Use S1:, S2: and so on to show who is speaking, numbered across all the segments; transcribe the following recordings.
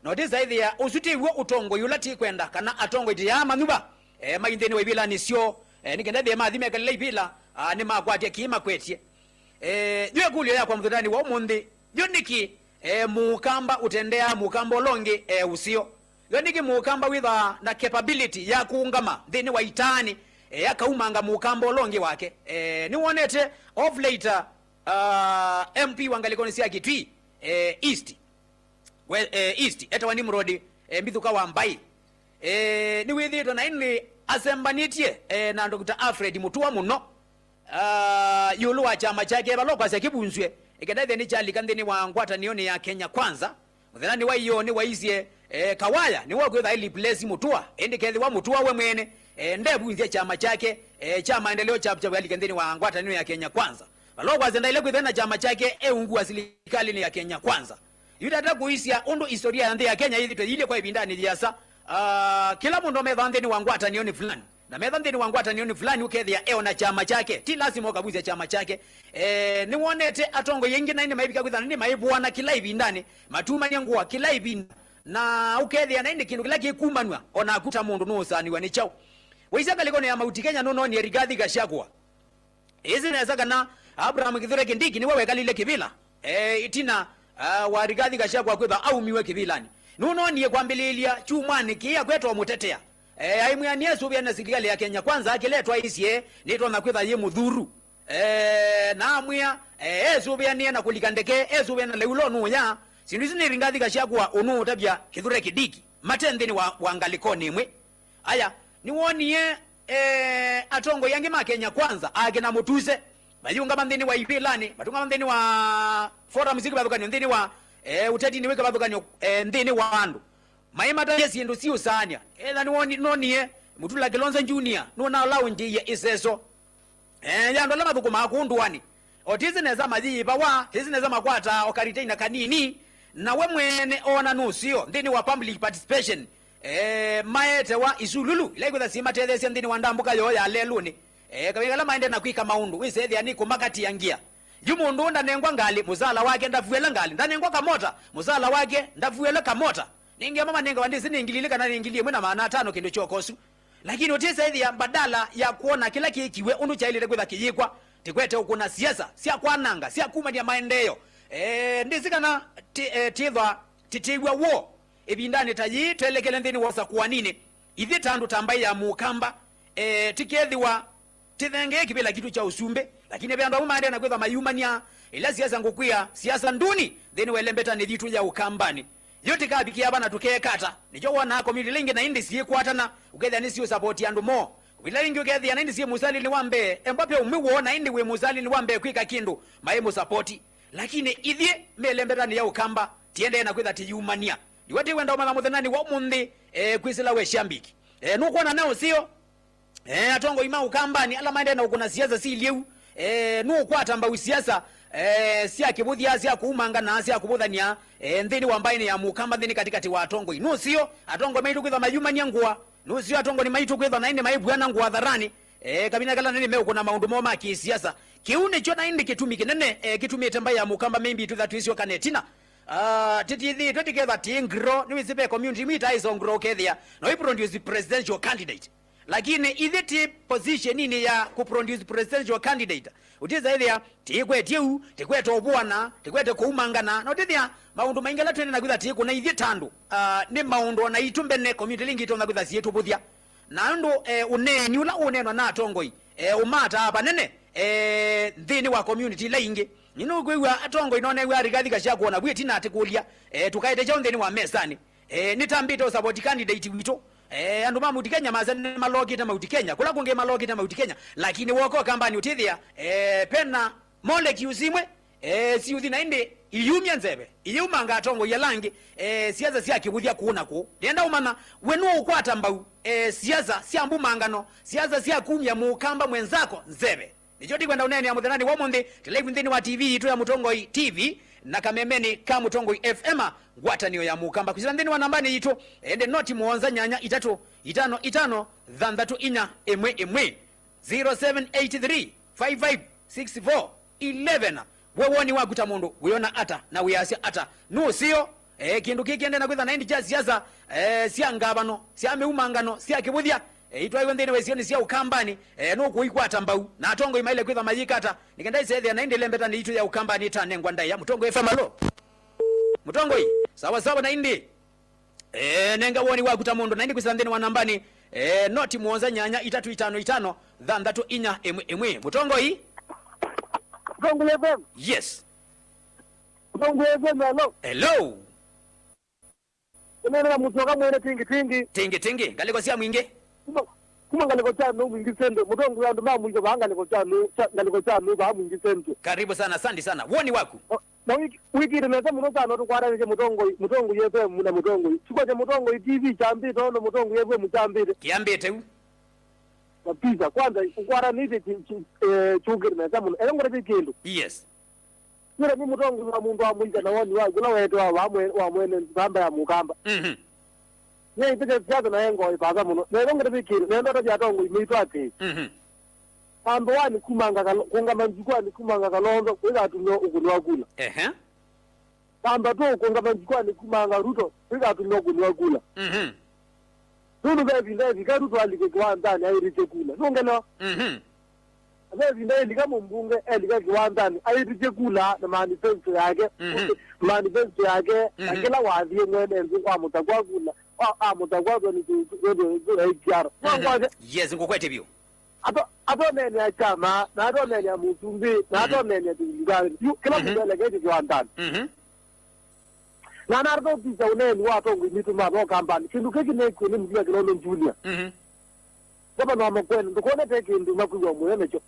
S1: no disaithia usuti wo utongo yulati kwenda kana atongo itiya manyuba maindeni we bila nisio nikenda de mathime kalile bila ni makwatia kima kwetie jwe kulio ya kwa mthudani wa umundi yoniki mukamba utendea mukamba olongi usio yoniki mukamba witha na capability ya kuungama thini wa itani akaumanga mukamba olongi wake niwonete of later MP wangalikoni sia kitwi east east etwa Nimrod mbithuka wa Mbai ni withito na inni asembanitie na Dr. Alfred Mutua muno yulu wa chama chake balokwa sia kibunzwe ikadaithe ni chali kanthini wa ngwatanioni ya Kenya Kwanza muthenani wa iyo ni waizie kawaya ni wagwetha ili place Mutua indi kethi wa Mutua we mwene ndebunzia chama chake cha maendeleo cha kanthini wa ngwatanioni ya Kenya Kwanza balokwa zenda ile kwithena chama chake eungu wa serikali ni ya Kenya Kwanza yutata kuisia undu historia ya ya Kenya hithi ile kwa ibindani diasa kila mundu methandeni wa ngwatanioni fulani na methandeni wa ngwatanioni fulani ukethia na chama chake ti lazima ukabuze chama chake ni wonete atongo yengi na ine maibika kwithana ni maibwana kila ibindani matuma nyangwa kila ibinda na ukethia na ine kindu kila kikumbanwa ona akuta mundu no usaniwa ni chao waisaka likone ya mauti Kenya no ni Rigathi Gachagua izi neza kana Abraham Kithure Kindiki ni wewe kalile kibila itina wa Rigathi Gachagua kwetha au miwe kibilani nuno niye kwambililia chumwani kia kwetwa mutetea aimwania subia na serikali ya Kenya Kwanza akiletwa isie nitwa na kwetha ye mudhuru na amwia subia niye na kulikandeke subia na leulo nuya sindizi ni Rigathi Gachagua unu tabia Kithure Kindiki matendeni wa ngalikoni mwe aya niwonie atongo yange ma Kenya Kwanza agena mutuse bayunga bandeni wa ipilani batunga bandeni wa forum ziki babukanyo ndeni wa uteti ni weka babukanyo ndeni wa andu maimata yesi ndo sio sanya ela ni nonie mutula Kilonzo Junior nona lounge ye iseso yando lama bukuma akundwani otizi neza maji bawa tizi neza makwata okaritaina kanini na we mwene ona nusio ndeni wa public participation maete wa isululu ile kwetha sima tethesi ndeni wa ndambuka yo ya leluni kabigala maende na kwika maundu wisethi ani kumakati yangia yumundu ndanengwa ngali muzala wake ndavuela ngali ndanengwa kamota muzala wake ndavuela kamota ninge mama nenga wandisi ningililika na ningilie mwena maana 5 kindu chokosu lakini otesa hithi ya badala ya kuona kila kikiwe undu cha ile kwetha kiyikwa tikwete ukuna siasa sia kwananga sia kuma ya maendeleo ndizikana tithwa titigwa wo ibindani tayi twelekele ndini wasa kuwa nini ithi tandu tambai ya mukamba tikethiwa tithenge kibila kitu cha usumbe lakini bya ndo maende na kwetha mayumania ila siasa ngukwia siasa nduni then welembeta ni vitu ya ukambani yote kabikia bana tukekata nijo wana community lingi na indi sie kwatana uketha ni sio support yandu mo wila lingi uketha na indi sie musali ni wambe embape umiwona indi we musali ni wambe kwika kindu maemo support lakini ithie melembeta ni ya ukamba tiende na kwetha tiyumania niwati wenda mala muthenani wa mundi kwisila we shambiki nukuona nao sio atongo ima ukambani ala maende na ukuna siasa si lieu nukwata mba siasa sia kibuthia sia kuumanga na sia kubuthania nthini wa mbaini ya mukamba nthini katikati wa atongo inu sio atongo maitu kwitha mayumania ngua nu sio atongo ni maitu kwitha na ine maibwana ngua dharani kabina kala nini meo kuna maundu moma kisiasa kiune cho na indi kitumi kinene kitumite mba ya mukamba maybe tu that isio kanetina titithi together tingro ni wisipe community meet iso ngro kethia no produce presidential candidate lakini ithiti position nini ya kuproduce presidential candidate utiza ithia tikwetiu tikwete obwana tikwete kuumangana no tithia maundu maingala twene na kwitha tiku na ithi tandu ni maundu na itumbene community lingi to na kwitha sietu buthia na ndo uneni ula unenwa na atongoi umata hapa nene nthini wa community laingi nino kwewa atongo inone wa Rigathi Gachagua na bwiti na atikulia tukaite cha nthini wa mesani nitambito support candidate wito andu mamuti Kenya mazane malogi ta mauti Kenya kula kunge malogi ta mauti Kenya lakini woko kambani utithia pena mole kiusimwe si uthina inde iyumya nzebe iyumanga atongo yalangi siasa sia kibuthia kuuna ku ndenda umana wenu ukwata mbau siasa sia mbumangano siasa sia kumya mukamba mwenzako nzebe nicho tikwenda unene ya muthenani wa mundi television nthini wa TV itu ya Mutongoi TV na kamemeni ka Mutongoi FM ngwatanio ya mukamba kuzira nthini wa nambani itu ende noti muonza nyanya 3 5 5 thanthatu inya emwe emwe 0783 5564 11 wewoni waguta mundu wiona ata na wiasia ata no sio kindu kikiende na kwitha naindi cha siasa cia ngabano cia miumangano cia kibuthia itwa iwe ndini wesioni cia ukambani no kuikwata mbau na atongo imaile kwitha mayikata nikenda isethia naindi lembeta ni itu ya ukambani itanengwa ndai ya mutongo FM mutongo hii sawa sawa naindi nenga woni wakuta mundu naindi kwisandeni wa nambani noti muonza nyanya 355 thandatu inya emwe mutongo hii
S2: Mutongo FM.
S1: yes
S2: Mutongo FM
S1: hello
S2: Kumena mutoka mwene
S1: tingi ngaliko sia mwinge
S2: kuma ngaliko chano mwingi sendo mutongo yandu ma mwingi banga ngaliko chano ba mwingi sendo
S1: karibu sana asante sana woni waku
S2: na wiki ile meza mutoka no kwara nje mutongo yepe muna mutongo chiko cha mutongo TV chambi to no mutongo yepe muchambire
S1: kiambite u
S2: kapisa kwanza ukwara nite chugire meza muno elongore bikindu
S1: yes
S2: nira ni mutongo wa mundu wa mwingi na woni wa kula wetu wa mwene mbamba ya mukamba ne ipeke vyaga na yengo ibaga muno nelongere bikindu nendo ta byatongo imitu ati Pambo wani kumanga kunga manjikwa kumanga kalondo kwega atunyo ukunwa kula. Pamba to kunga manjikwa kumanga ruto kwega atunyo ukunwa kula. Nunu bevi karuto alike kiwandani ayirite kula. Nungeno. Bevi ndeli kama mbunge elika kiwandani ayirite kula na manifesto yake. Manifesto yake akila wadhi mwene kwa mutakwa kula. Mutakwa ni ndio ikiara.
S1: Yes ngokwete bio.
S2: Ato nene ya chama, na ato nene ya mutumbi, na ato nene ya tungigari. Kila mbele geti kiwandani. Na nardo pisa uneni wato ngimitu maro kambani. Kindu keki neki ni mbia kilono njulia. Kapa na wamekwene, ndukone teki ndu makuyo mwene cho.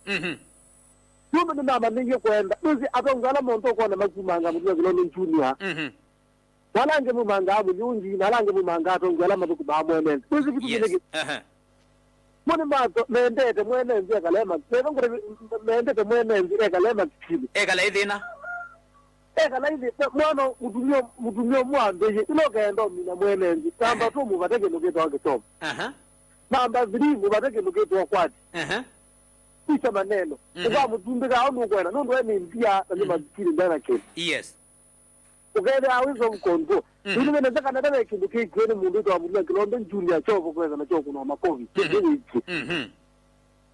S2: Yume ni mama ningi kwenda. Nuzi ato ngala monto kwa na makumanga mbia kilono njulia. Walange mumanga abu yungi, nalange mumanga ato ngala matuku bahamwene. Nuzi kitu kinegi. Muni mato mendete mwene nzi ekalema ngore mendete mwene nzi ekalema kili
S1: ekala idina
S2: ekala idi mwana mutumio mwande ye ilogendo mina mwene nzi tamba tu mubateke nuketo wake tom namba 3 mubateke nuketo kwati kisha maneno kwa mutumbe ka onu kwena ndo ni mpia na mazikiri ndana kile
S1: yes
S2: ukende awizo mkonto ndio nataka nataka kindu kile mundu to amulia kilondo junior choko kweza na choko na makovi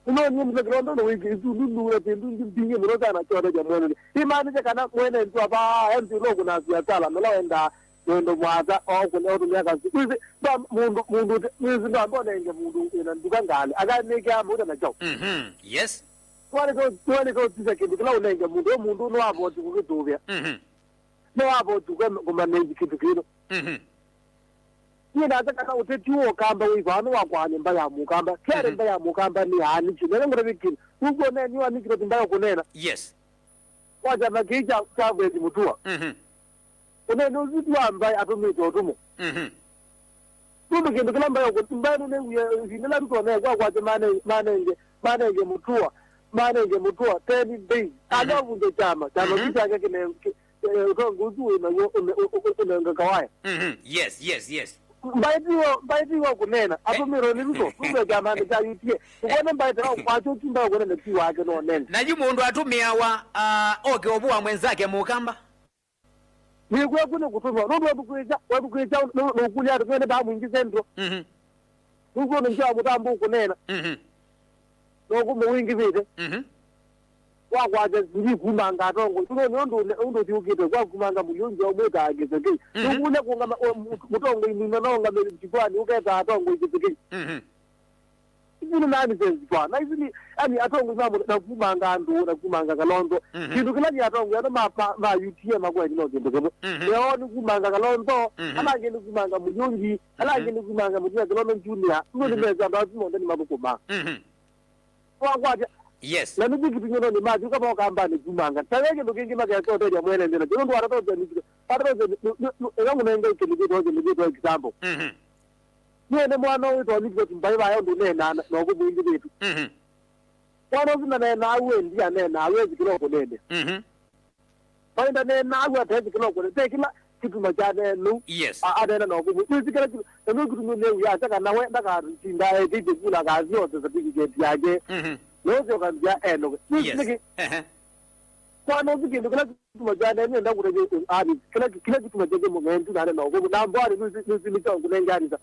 S2: ni mundu kilondo no wiki ndu na pindu ndinge mroza na choko ja mwene imani je kana mwene ndu aba emti logo na siatala melaenda ndo mwaza au kuna watu miaka sisi ba mundu ndo ambone nge mundu ina nduka ngale akanike mundu na choko
S1: yes
S2: wale ko tisa kindu kila unenge mundu no abo tukutubya no abo tukuma neji kitu kilo Nina ataka utetiwo kamba wivano wakwanye mbaya mukamba kere mbaya mukamba ni hani chine ngore bikini uko ne niwa nikiro mbaya kunena
S1: yes
S2: waja makija chawe mutua une no zitu mbaya atomito otumo Tumu kindu kila mbaya mbaya ne vinela ruko ne kwa manenge mutua 10 days adavu ndo chama kicha yake kine utonguzu na kawaya
S1: yes
S2: mbaitiwa kunena atumiro ni mko kumbe jamani cha yutie ukone mbaitira kwacho kimba ukone na kiwa yake no nene
S1: na yu mundu atumia wa oke obuwa mwenzake mukamba
S2: ni kwa kuna kutuma ndo wabukuja no kulia tukene ba mwingi sentro uko ni cha mutambu kunena no kumwingi vile wakwaje ziri kumanga atongo tuno ndo tiukite kwa kumanga muyungi omweka agezeke tukule kunga mutongo imina nonga meli chikwani uketa atongo igezeke ibuni nani senzi kwa na izini ani atongo zamu na kumanga ndo na kumanga kalondo kindu kila ni atongo yana ma UTM kwa ino kindu kemo leo ni kumanga kalondo alange ni kumanga muyungi alange ni kumanga mujia kalondo junior tuno ni meza ndo tuno ndani mabukoma wakwaje
S1: yes
S2: na niji kitunyo ni maji kama wakambani kumanga taweke ndukingi maka kwa hotel ya mwene ndena ndio ndo aratoza ni yangu na ngeke ni kitu example mwene mwana wetu ni kitu mbai ba ndo nena na ko mwingi wetu wana zina na awe ndia nena awe zikilo ko nene bainda nena awe atezi kilo ko te kila kitu majane nu
S1: yes
S2: adena na ko mwingi kila kitu ndio kitu ni ya saka na we ndaka tinda eti kula kazi yote certificate yake Lozo kandia eno.
S1: Yes.
S2: Mwana uzikindu kila kitu majana nenda kureje ari kila kitu majeje momentu nane na ugo na mbari nusi mitongo nengariza.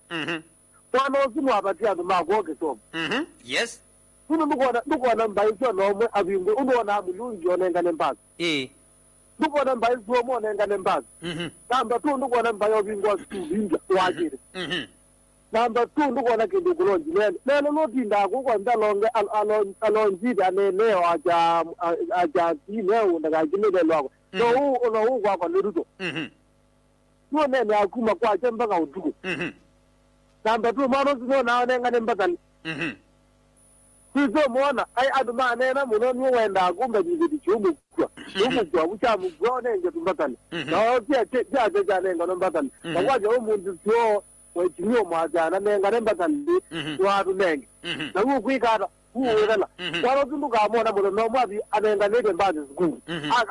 S2: Mwana uzimu abatia ndo magoge so.
S1: Yes.
S2: Kuno ndukona mbayi cyo nomwe abingo ubona mulungi onengane mbazi. Ndukona mbayi zo mo onengane mbazi. Namba 2 ndukona mbayi obingo subinja wajire. Namba 2 ndukona kindu kulonji lelo lotinda kukwanda longe alonjide aneneo aja kineo ndakajimile lwako no kwa kwa luruto nene akuma kwa chemba ka utuku namba 2 mano sino naonenga nembakali sizo muona ai aduma nena muno ni wenda akumba jibidi chumu kwa uchamu kwa nenge tumbakali na pia nenga nembakali kwaje umuntu sio wechimio mwajana nenga nembakali watu nenge na kuikata uwela walo tunduka mona muno no mwabi anenga nege mbazi zikulu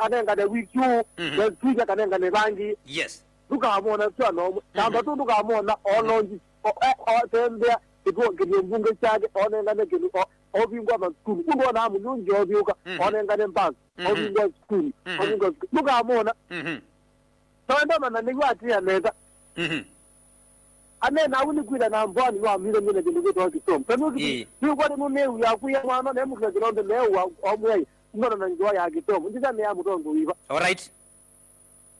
S2: anenga ne wiki na tuja kanenga ne bangi
S1: yes
S2: duka mona sio no namba tunduka mona olonji o tembea iko kinyungunge chake onenga ne kilu obingwa maskulu kundo na mulungi obiuka onenga ne mbazi obingwa skulu obingwa duka mona tanda mana ne wati ya neta ane na wuni kwida na mbwani wa mire mire kindu to kisom tanuki ni kwa ni ne ya kuya mwana ne mukha kironde ne wa omwe ngona na njwa ya kitom ndisa ne ya mutongo wiba
S1: all right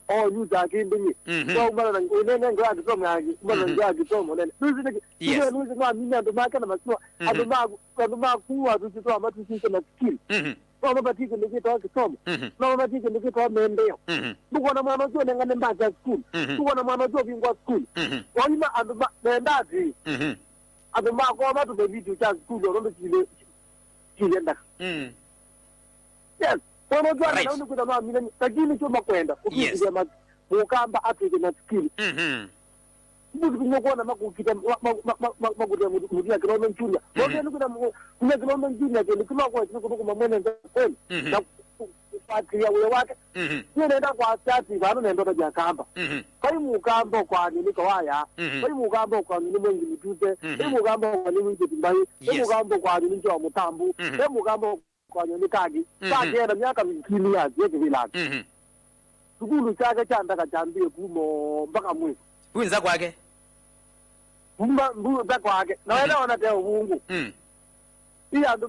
S2: you za kindingi so ngona na ne ngwa kitom ya ngona njwa kitom ne nuzi ne nuzi kwa mimi ndo maka na maswa aduma kuwa tuto amatu sisi na skill no batike ndike to kisom no batike ndike to mendeo ndukona mwana jo nenga nemba za school ndukona mwana jo bingwa school wanyima aduma nendazi aduma ko amatu be video cha school ndo chile nda yes kono jo na ndo kuda mama mimi tajini cho makwenda ukija mukamba atike na skill Buku nyokona makukita makudia mudia kilomen chunya. Wote nukuna kuna kilomen chunya ke nikuma kwa siku kuko mamene kweli. Na kufuatilia ule wake. Nenda kwa chati bado nenda ja kamba. Kai mukamba kwa nini kawaya. Kai mukamba kwa nini mwengi mtute. Kai mukamba kwa nini mtimbai. Kai mukamba kwa nini njo mutambu. Kai mukamba kwa nini kagi. Kagi na miaka mikili ya yeke vilaki. Tukulu chake chanda kachambie kumo mpaka mwezi.
S1: Unza kwake
S2: mbuza kwake na wale wanatea ubungu iya ndo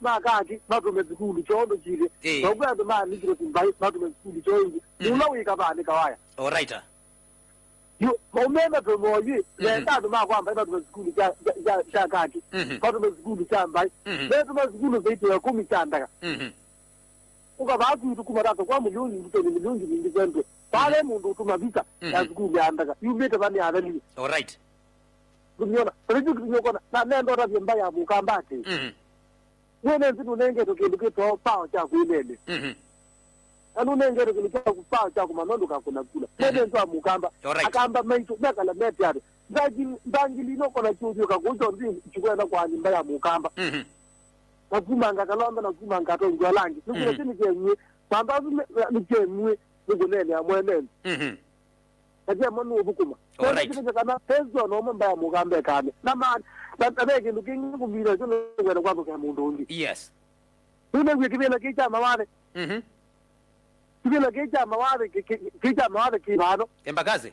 S2: makaki matume zikulu chondo chile kwa ndo nikiro timbai matume zikulu chondo unawika bani kawaya
S1: all right
S2: yo momema tomoyi lenda ndo kwamba matume zikulu cha kaki matume zikulu cha mbai matume zikulu zaidi ya 10 chandaka ukabatu tukumarata kwa milioni mingi kwendo pale mundu utumabika ya zikulu andaka yubete bani adali
S1: all right
S2: kunyona rejiki nyokona na nendo rabye mbaya mukambate nene nzitu nenge tokinduke to pao cha kuilele anu nenge tokinduke to pao cha kumanondo kakuna kula nene nzo mukamba akamba maitu beka la meti ade ndangili no kona chuju kakuzo nzi chikwenda kwa nyumba ya mukamba nakuma ngakalomba nakuma ngato njwalangi nukile chini kenye pamba nikemwe nugunene amwenene kaje manu obukuma
S1: alright
S2: kana pezo no mbaya mugambe kane namani babeke lukingi kumira cyo ngwena kwabo ka mundu undi
S1: yes
S2: une ngikibela kicha mawale kibela kicha mawale kicha mawale kibano
S1: embakazi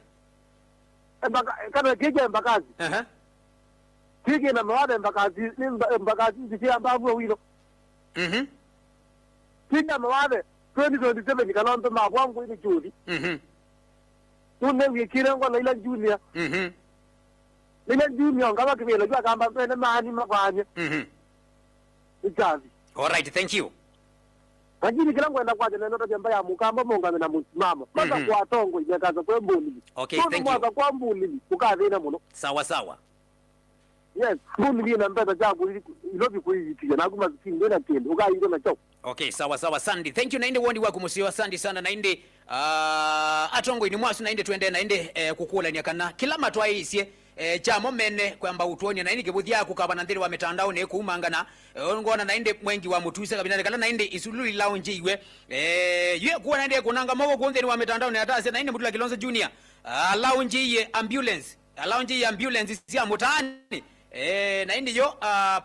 S2: kana kicha embakazi kike na mawale embakazi zifia ambavu wilo kicha mawale 2027 nikalombe mabwangu ili judi une wikire ngo Leila Junior Leila Junior ngaba kibela jwa kamba pene mani mafanye ikazi
S1: all right thank you
S2: Lakini kila ngwenda kwa jana ndoto jamba ya mukamba monga na musimama maka kwa tongo yakaza kwa mbuli
S1: okay thank you
S2: maka kwa mbuli ukathina muno
S1: sawa sawa
S2: yes mbuli na mbeta jago ilobi kuyitia na kuma zikinga na tendo ukayinga na chao
S1: okay sawa sawa Sandy thank you nainde wondi wako musiwa Sandy sana nainde atongo ni mwasu nainde twende nainde kukula ni kana kila matwa isie chamo mene kwamba utuoni nainde kibuthia kukaba na ndiri wa mitandao ne kuumangana ngona nainde mwengi wa mutuise kabina kala nainde isululi lounge iwe yeye kuwa nainde kunanga mogo kuonde wa mitandao ne atase nainde mutula Kilonzo Junior lounge ye ambulance lounge ye ambulance sia mutani na indi yo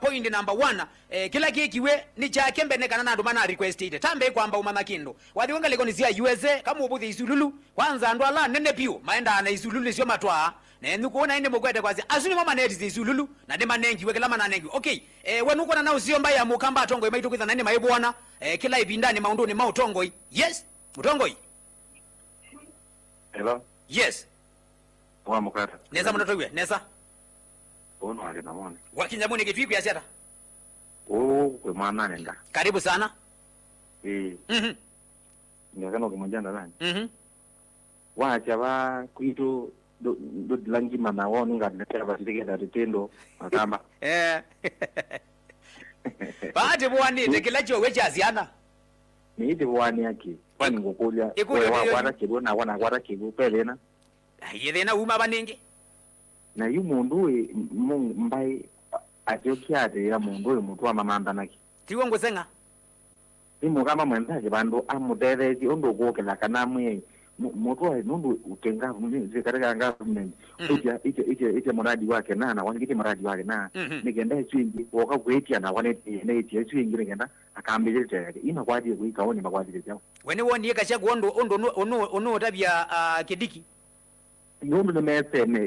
S1: point number 1 kila kikiwe ni cha kembene kana nandu mana request ite tambe kwamba umana kindu wathi wenga leko nizia USA kama ubuthi isululu kwanza andu ala nene piu maenda na isululu sio matwa na nukuona inde mukwete kwazi asuni mama neti isululu na de manengi wekela mananengi okay wenu kona na usio mbaya mukamba atongo imaitu kwitha nani maibwana kila ibindani maunduni mautongo yes utongo
S3: hello
S1: yes
S3: wa mukata
S1: neza mtoto ywe neza
S3: ono wale na mwana
S1: wakinyamuni kitwiku ya siata
S3: kwe mwana nenda
S1: karibu sana
S3: ngakano kumujanda nani
S1: wacha
S3: ba kuito do langi mana wonu ngadetera basike da ritendo makamba
S1: baati bwanite kila chowe chaziana
S3: ni ite bwani yake kwani ngokulya wa kwara kibo na wana kwara kibo pelena
S1: yethena uma baningi
S3: na yu mundu mbai atiokiate ya mundu mutwa mamamba naki
S1: tiwo ngusenga
S3: simu kama mwenzake bandu amudethe ondo gokela kana mwe mutwa nundu utenga mzi katika government ije muradi wake na wangite muradi wake na nigenda chwingi woka kwetia na waneti neti chwingi nigenda akambirite yake ina kwaje kuika oni makwaje cyao
S1: wene woni yeka ondo ono tabia kidiki
S3: ngondo na meseme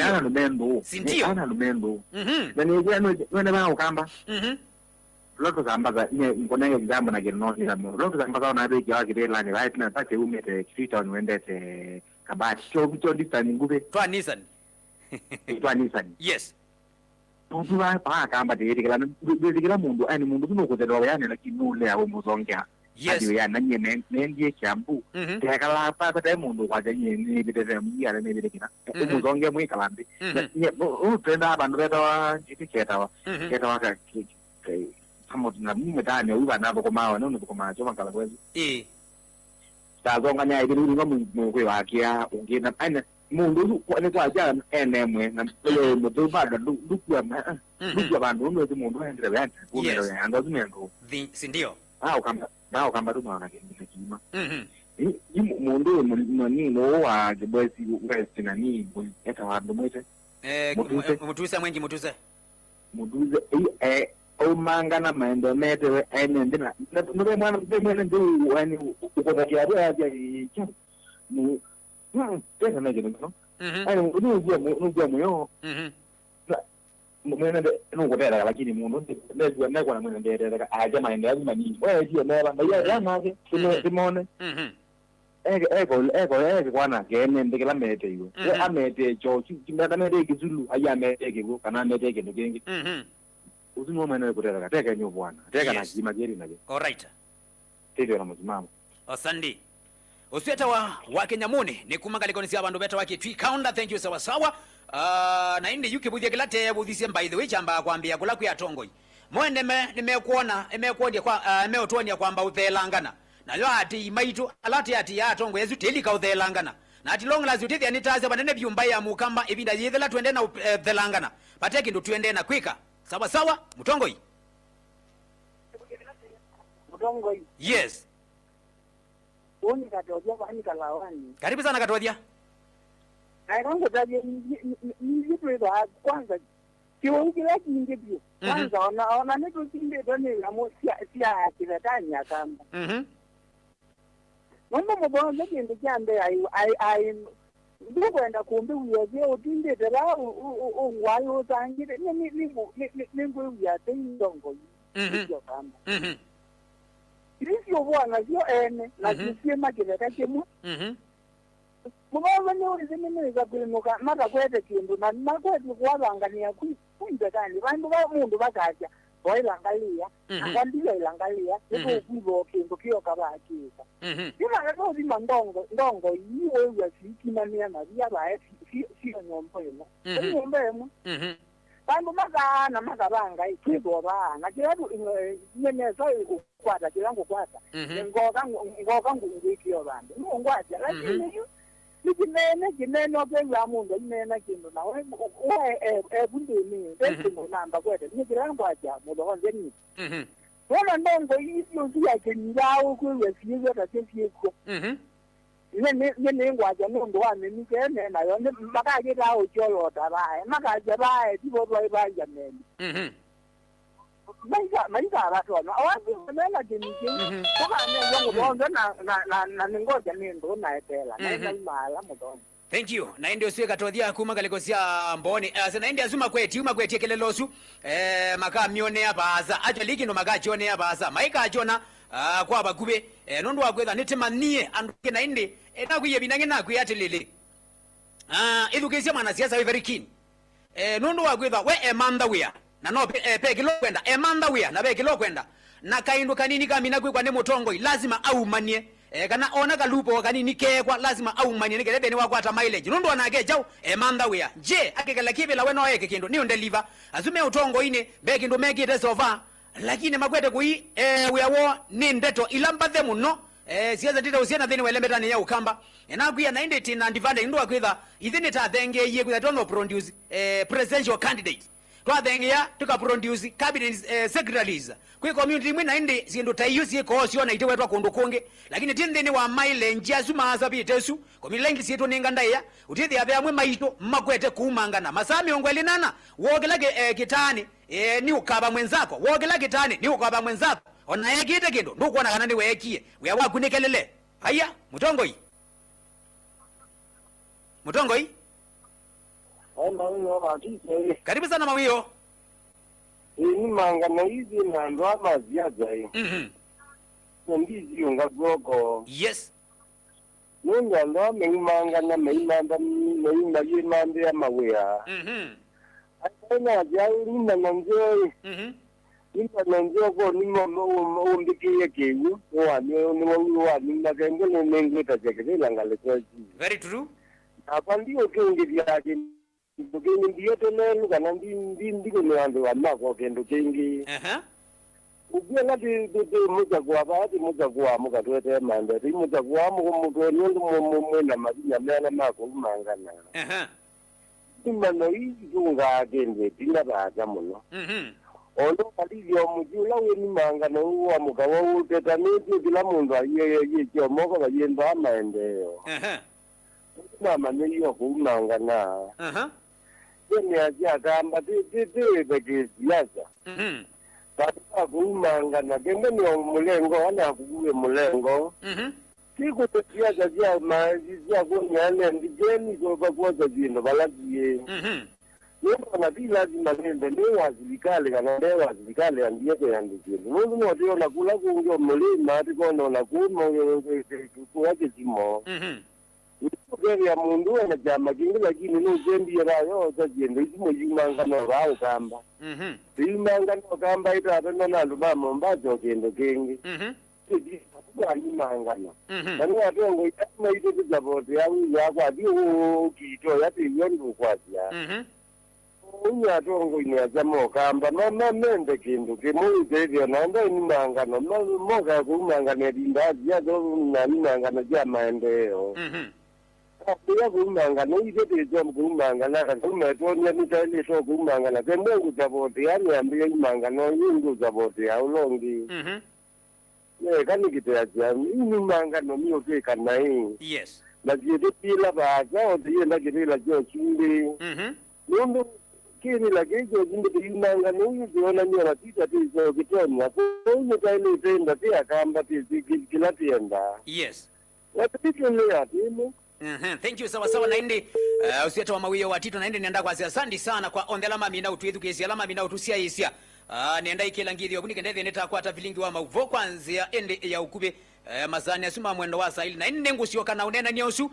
S3: ana lumendo ana lumendo na ni ba ukamba loto kamba ni ngona exam na gerno ni na loto kamba na be jawa girela ni right na take umete kita nwendete kabati cho distance ngube
S1: twa Nissan yes
S3: tutu ba pa kamba de mundu ani mundu kuno kuzelewa yani lakini ule awo muzongea
S1: yes
S3: ya nanye nengie chambu tekala pa ta mundu kwa janye ni bideze miyala ne bidekina muzongea mwikalambi ni utenda abantu beta jitiketa wa ka kamo na mimi ndani uba nabo komawa no ndikoma choma kala kwezi tazonga nya ibiri ngo mwe wakia ungina ana mundu ne kwa jana enemwe na mudu bado dukwa bandu ndo mundu endele bana kumero ando zimendo
S1: sindio
S3: kamba tuma na kima mundu ni no wa jebesi west na ni eta wandu mwete
S1: mutuse mwengi mutuse
S3: umanga na maendo mete we enende na nube mwana ndu wani ukoza kiabu ya icho mu pesa na jeno no ai nujua muyo mwene nukutera lakini mundu ndezwa na kwa mwene ndera aje maendo lazima ni wewe sio mera na ya nake simone ego kwana gene ndikela mete iwe amete cho chimenda mete kizulu aya mete kiko kana mete kendo kengi uzimu mwana kutera teka nyo bwana teka na jima jeri naje
S1: alright
S3: tete na mzimamo
S1: asandi usieta wa Kenyamuni ni kumangaliko nisi abandu beta wake twi counter thank you sawa na indi yuke budhi kelate budhi by the way chamba kwambia kula kuya tongoi mwende nimekuona kwa meotonia kwamba uthelangana na yo ati maitu alati ati ya tongo yezu telika uthelangana na ati long lazi utithi anitaze banene byumba ya mukamba ibida yethela twende na uthelangana pateki ndo twende na kwika sawa mutongoi yes
S2: oni katoja bani kalawani
S1: karibu sana katoja
S2: airongo taje ni vitu kwanza kiwango kile kingebio kwanza ona neto kimbe doni amo sia kilatanya kamba mambo mbona ndio jambe ai ndio kwenda kumbe uyeje utinde dara ungwayo tangire ni ngwe ya tindongo ndio kamba Sio bwana sio ene na kisema kile kakemu mubaba ni ulizimeneza kulimuka mara kwete kindu na makwete kuwabangania kuinze kandi bantu ba mundu bakaja boilangalia akandiyo ilangalia ndio kubo kindu kiyo kabakika kima ndio zima ndongo yiwe ya sikimania na bia ba sio nyombo yemo nyombo yemo bantu makabanga ikibo bana kiratu nyeneza ukwata kirango kwata ngoka ngungikyo bantu ngwaja lakini nikimene openza mundu imena kindu nawe bundini ndesingo namba kwete nikirango aja mudo honze ni wona ndongo iyo nsiya kenyawo kwewe siyo tatempieko ne ngwaja ndo wa ni kene na yo makaje la ojolo tabae makaje bae tipo boy banja meni maika watu na watu mela diniki toka ne ngo na ningoja ndo na etela na mala mudoni.
S1: Thank you. Na ndio siwe katothia kuma kalikosia mboni. Sana ndio azuma kweti ekelelosu. Maka mione abaza. Ajo ligi no maka chone abaza. Maika ajona kwa bagube. Nondo wakwetha nitemanie anduke na indi. Na kuye binange na kuyatilele. Education mwana siasa we very keen. Nondo wakwetha we emanda wea. Na no pe kilo kwenda. Emanda wea na pe kilo kwenda. Na kaindu kanini kamina kwa ne mutongoi lazima au manie. Kana ona kalupo kanini kekwa lazima au manye nikelebe ni wakwata mileage nondo anage jau manda wea je akekala kibela weno yeke kindo ni deliver azume utongo ine be kindo make it over lakini makwete kui we wo ni ndeto ilamba them no siaza tita usiana thini welembeta ni ya ukamba na kuya na inde tina ndivande ndo akwitha ithini ta thenge ye kwitha tono produce presidential candidate twa thenge ya tuka produce cabinet secretaries kwi community mwe na inde sindu tayusi ko sio na itewe twa kundu kungi lakini tindini wa maile njia zuma azabi tesu community lengi sietu ninga ndaya utithi abe amwe maito makwete kuumangana masami ongweli nana wogelage kitani ni ukaba mwenzako wogelage kitani ni ukaba mwenzako ona yakite kindo ndukuona kana ni wekie we wakunikelele haya mutongoi karibu sana mawio.
S2: Ni mangana hizi na ndo ama ziaza hii. Ndizi yunga gogo.
S1: Yes.
S2: Nunga ndo mangana meimanda yimande ya mawea. Aina jao ni nanjoi. Ni nanjoi ko ni mo mbiki yekewu. Ni magengele nengeta jekele langale kwa.
S1: Very true.
S2: Apandio kengi yake. Ndogeni ndiyote nelu kana ndiko nando wamako kendo kengi. Ubia ngati muja kwa baadhi muja kwa muka tuwete manda ti muja kwa muka nyondo mwena mazinya mena mako mangana. Imano hizi tunga kende tina baada muno. Ono kalivyo mujula weni mangana uwa muka wawu tetaniti kila mundu ye moko bayendo amaendeo. Mama niyo kumangana. Yeye aja kamba beke siasa. Baba kumangana kenge ni mulengo ana kuwe mulengo. Siku siasa ya maisha kunyane ndijeni kwa kwa jino balagie. Yeye na bila lazima nende ni wazilikale kana ndio wazilikale ndiye kwa ndijeni. Mungu ndio na kula kungo mulima atiko na kuma kuaje jimo. Ukeri ya mundu na jama kingi lakini no jendi rayo za jendo isimo yimangano rawo kamba. Yimangano kamba ita atana na lubamo mbazo kendo kingi. Kwa yimangano. Nani atongo itama ito kuzabote ya kwa dio kito ya tiyondo kwa ya. Unya atongo ina jamo kamba mama mende kendo kemo ite na ndo yimangano moga kumangano dinda ya do na yimangano jama endeo. Kuya kumangana ite job kumangana kumetoni nitali so kumangana kemungu zabote yani ambiye kumangana yingu zabote ya ulongi kani kitaja ni mangano mio ke kanai
S1: yes
S2: na jide pila baza odiye na girila jo chindi ndo kini la gejo jinde kumangana uyiona ni ratita tizo kitenya kuyo taile tenda pia kamba tizi kila tienda
S1: yes
S2: watapikele atimo.
S1: Thank you sawa naindi usieta wa mawio watito naindi nienda kwa asante sana kwa ondelama mina utuetu kesi alama mina utusia isia nienda ikela ngidhi okuni kendethe neta kwa tafilingi wa mauvo kwanzia ende ya ukube mazani asuma mwendo wa saili na inde ngusio kana unena nyosu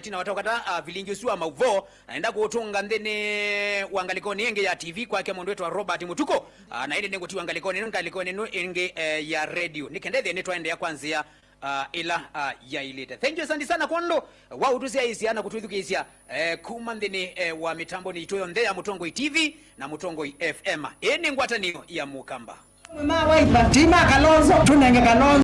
S1: tina watokata vilingi usua mauvo naenda kuotunga ndene uangalikoni enge ya TV kwa kia mundu wetu wa Robert Mutuko na inde nengu tiwangalikoni enge ya radio nikendethe netwa ende ya kwanzia ila ya ilete. Thank you sana kondo wa utusia isiana kutuithukisia kumandini wa mitambo ni itoyo ndea Mutongoi TV na Mutongoi FM ene ngwatanio ya mukamba.
S4: Tima Kalonzo tunenge Kalonzo